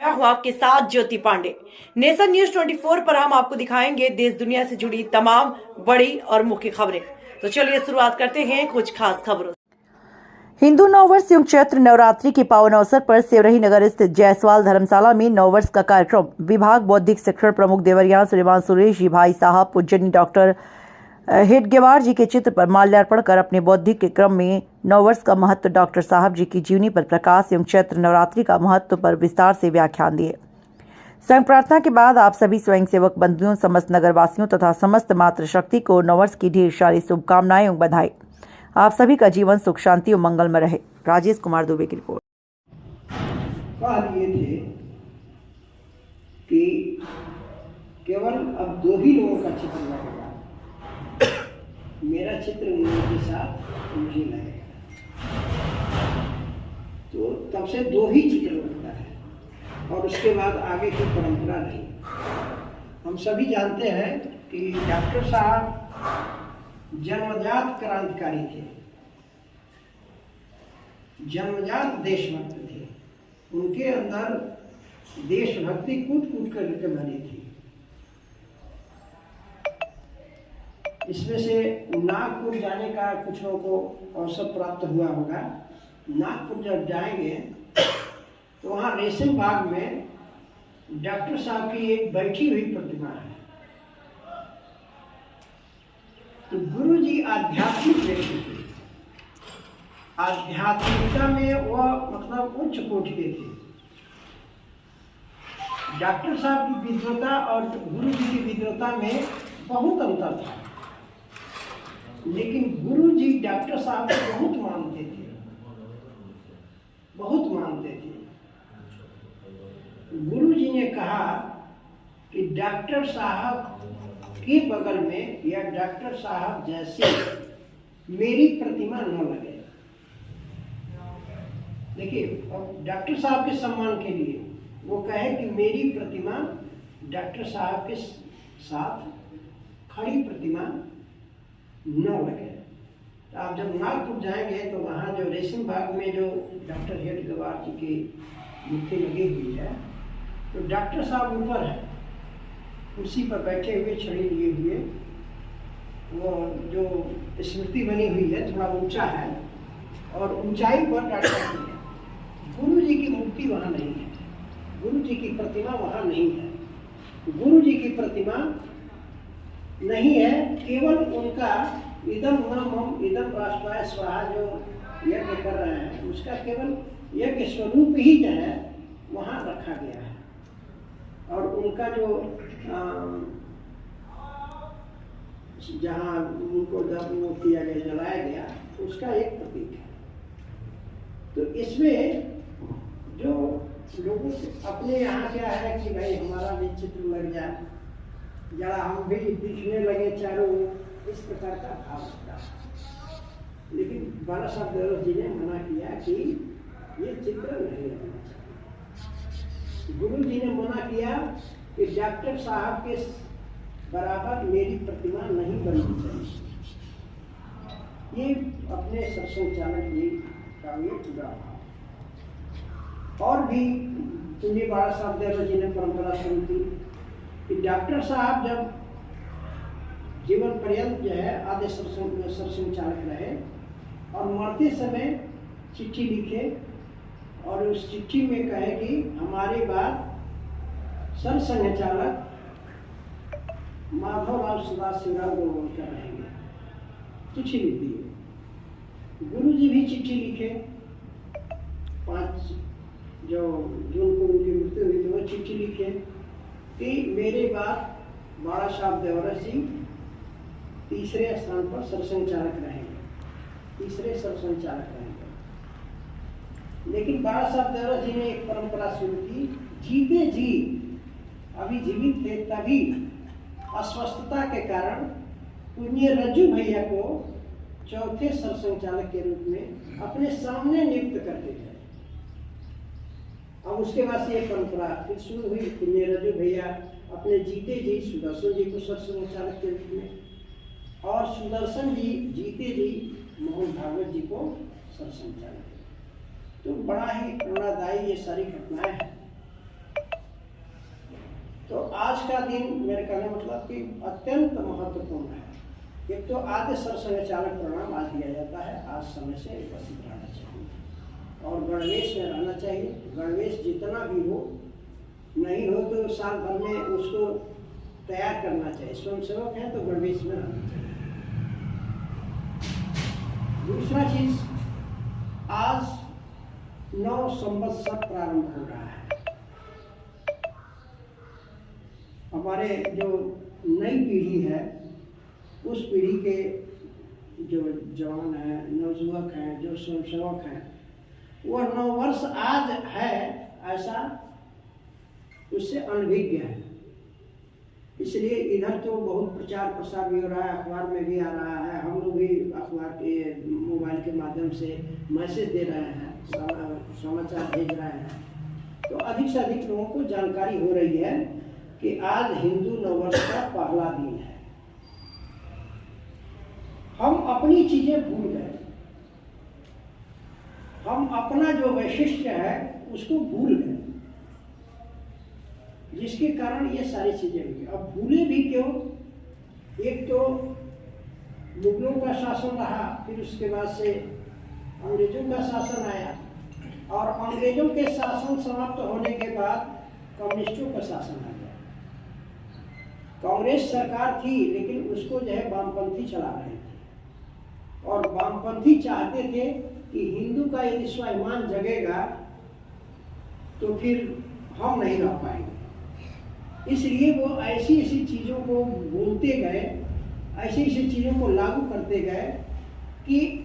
मैं हूं आपके साथ ज्योति पांडे। नेशन न्यूज 24 पर हम आपको दिखाएंगे देश दुनिया से जुड़ी तमाम बड़ी और मुख्य खबरें। तो चलिए शुरुआत करते हैं कुछ खास खबरों। हिंदू नववर्ष एवं चैत्र नवरात्रि के पावन अवसर पर सेवरही नगर स्थित जायसवाल धर्मशाला में नववर्ष का कार्यक्रम विभाग बौद्धिक शिक्षण प्रमुख देवरिया श्रीमान सुरेश जी भाई साहब पूजनीय डॉक्टर हेडगेवार जी के चित्र पर माल्यार्पण कर अपने बौद्धिक क्रम में नववर्ष का महत्व, डॉक्टर साहब जी की जीवनी पर प्रकाश एवं चैत्र नवरात्रि का महत्व पर विस्तार से व्याख्यान दिए। संघ प्रार्थना के बाद आप सभी स्वयंसेवक बंधुओं, समस्त नगरवासियों तथा समस्त मातृशक्ति को नववर्ष की ढेर सारी शुभकामनाएं एवं बधाई। आप सभी का जीवन सुख शांति और मंगल में रहे। राजेश कुमार दुबे की रिपोर्ट। कह दिए थे कि केवल अब 2 ही लोगों का चित्र लगेगा, मेरा चित्र उनके साथ मुझे लगेगा। तो तब से 2 ही चित्र लगता है और उसके बाद आगे की परंपरा नहीं। हम सभी जानते हैं कि डॉक्टर साहब जन्मजात क्रांतिकारी थे, जन्मजात देशभक्त थे। उनके अंदर देशभक्ति कूट कूट करके भरी थी। इसमें से नागपुर जाने का कुछ लोगों को अवसर प्राप्त हुआ होगा। नागपुर जब जाएंगे तो वहाँ रेशम बाग में डॉक्टर साहब की एक बैठी हुई प्रतिमा है। तो गुरु जी आध्यात्मिक व्यक्ति थे, आध्यात्मिकता में वह मतलब उच्च कोटि के थे। डॉक्टर साहब की विद्वता और गुरु जी की विद्वता में बहुत अंतर था, लेकिन गुरु जी डॉक्टर साहब को बहुत मानते थे, बहुत मानते थे। गुरु जी ने कहा कि डॉक्टर साहब के बगल में या डॉक्टर साहब जैसे मेरी प्रतिमा न लगे। देखिए, डॉक्टर साहब के सम्मान के लिए वो कहे कि मेरी प्रतिमा डॉक्टर साहब के साथ खड़ी प्रतिमा न लगे। तो आप जब नागपुर जाएंगे तो वहाँ जो रेशम बाग में जो डॉक्टर हेडगेवार जी की मूर्ति लगी हुई है, तो डॉक्टर साहब ऊपर है, कुर्सी पर बैठे हुए, छड़ी लिए हुए। वो जो स्मृति बनी हुई है थोड़ा ऊंचा है और ऊंचाई पर डॉक्टर जी है। गुरु जी की मूर्ति वहाँ नहीं है, गुरु जी की प्रतिमा वहाँ नहीं है। गुरु जी की प्रतिमा नहीं है, केवल उनका इदम मम इदम राष्ट्राय स्वाहा जो यज्ञ कर रहे हैं उसका केवल यज्ञ स्वरूप ही जो है वहाँ रखा गया है। और उनका जो जहाँ उनको जब वो किया गया, जलाया गया, उसका एक प्रतीक है। तो इसमें जो लोगों से अपने यहाँ क्या है कि भाई हमारा भी चित्र लग जाए, जरा हम भी दिखने लगे चारों, इस प्रकार का भाव होता है। लेकिन बाला साहब देवरस जी ने मना किया कि ये चित्र नहीं लगना चाहिए। गुरु जी ने मना किया कि डॉक्टर साहब के बराबर मेरी प्रतिमा नहीं बननी चाहिए। ये अपने सत्संग चालक जी का ये पूरा भाव। और भी पुण्य बाला साहब देवरस जी ने परंपरा शुरू की कि डॉक्टर साहब जब जीवन पर्यंत जो है आधे सत्संग चालक रहे और मरते समय चिट्ठी लिखे और उस चिट्ठी में कहे कि हमारे बाद सरसंघ चालक माधवराव सदाशिवराव गोलवलकर रहेंगे। चिट्ठी लिख दी। गुरु जी भी चिट्ठी लिखे। 5 जो जून को उनकी मृत्यु हुई तो वो चिट्ठी लिखे कि मेरे बाद बाला साहब देवरस जी तीसरे स्थान पर सरसंघ चालक रहेंगे, तीसरे सरसंघ चालक रहेंगे। लेकिन बाला साहब देवरस जी ने एक परंपरा शुरू की, जीते जी अभी जीवित थे तभी अस्वस्थता के कारण पुण्य रज्जू भैया को चौथे सरसंघ चालक के रूप में अपने सामने नियुक्त करते थे। अब उसके बाद से ये परंपरा फिर शुरू हुई। पुण्य रज्जू भैया अपने जीते जी सुदर्शन जी को सरसंघ चालक के रूप में, और सुदर्शन जी जीते जी मोहन भागवत जी को सरसंघ चालक। तो बड़ा ही प्रेरणादायी ये सारी घटनाएं हैं। तो आज का दिन मेरे कहने मतलब कि अत्यंत महत्वपूर्ण है। एक तो आद्य सरसंघ चालक प्रणाम आज दिया जाता है, आज समय से उपस्थित रहना चाहिए और गणवेश में रहना चाहिए। गणवेश जितना भी हो, नहीं हो तो साल भर में उसको तैयार करना चाहिए। स्वयंसेवक है तो गणवेश में रहना चाहिए। दूसरा चीज, आज नव संवत्सर प्रारंभ हो रहा है। हमारे जो नई पीढ़ी है, उस पीढ़ी के जो जवान हैं, नवयुवक हैं, जो स्वयंसेवक हैं, वह नववर्ष आज है ऐसा उससे अनभिज्ञ है। इसलिए इधर तो बहुत प्रचार प्रसार भी हो रहा है, अखबार में भी आ रहा है, हम लोग भी अखबार के मोबाइल के माध्यम से मैसेज दे रहे हैं, समाचार भेज रहे हैं। तो अधिक से अधिक लोगों को जानकारी हो रही है कि आज हिंदू नववर्ष का पहला दिन है। हम अपनी चीजें भूल गए, हम अपना जो वैशिष्ट्य है उसको भूल गए, जिसके कारण ये सारी चीजें हुई। अब भूले भी क्यों? एक तो मुगलों का शासन रहा, फिर उसके बाद से अंग्रेजों का शासन आया, और अंग्रेजों के शासन समाप्त होने के बाद कम्युनिस्टों का शासन आ गया। कांग्रेस सरकार थी, लेकिन उसको जो है वामपंथी चला रहे थे, और वामपंथी चाहते थे कि हिंदू का यदि स्वाभिमान जगेगा तो फिर हम नहीं रह पाएंगे। इसलिए वो ऐसी ऐसी चीज़ों को बोलते गए, ऐसी ऐसी चीज़ों को लागू करते गए कि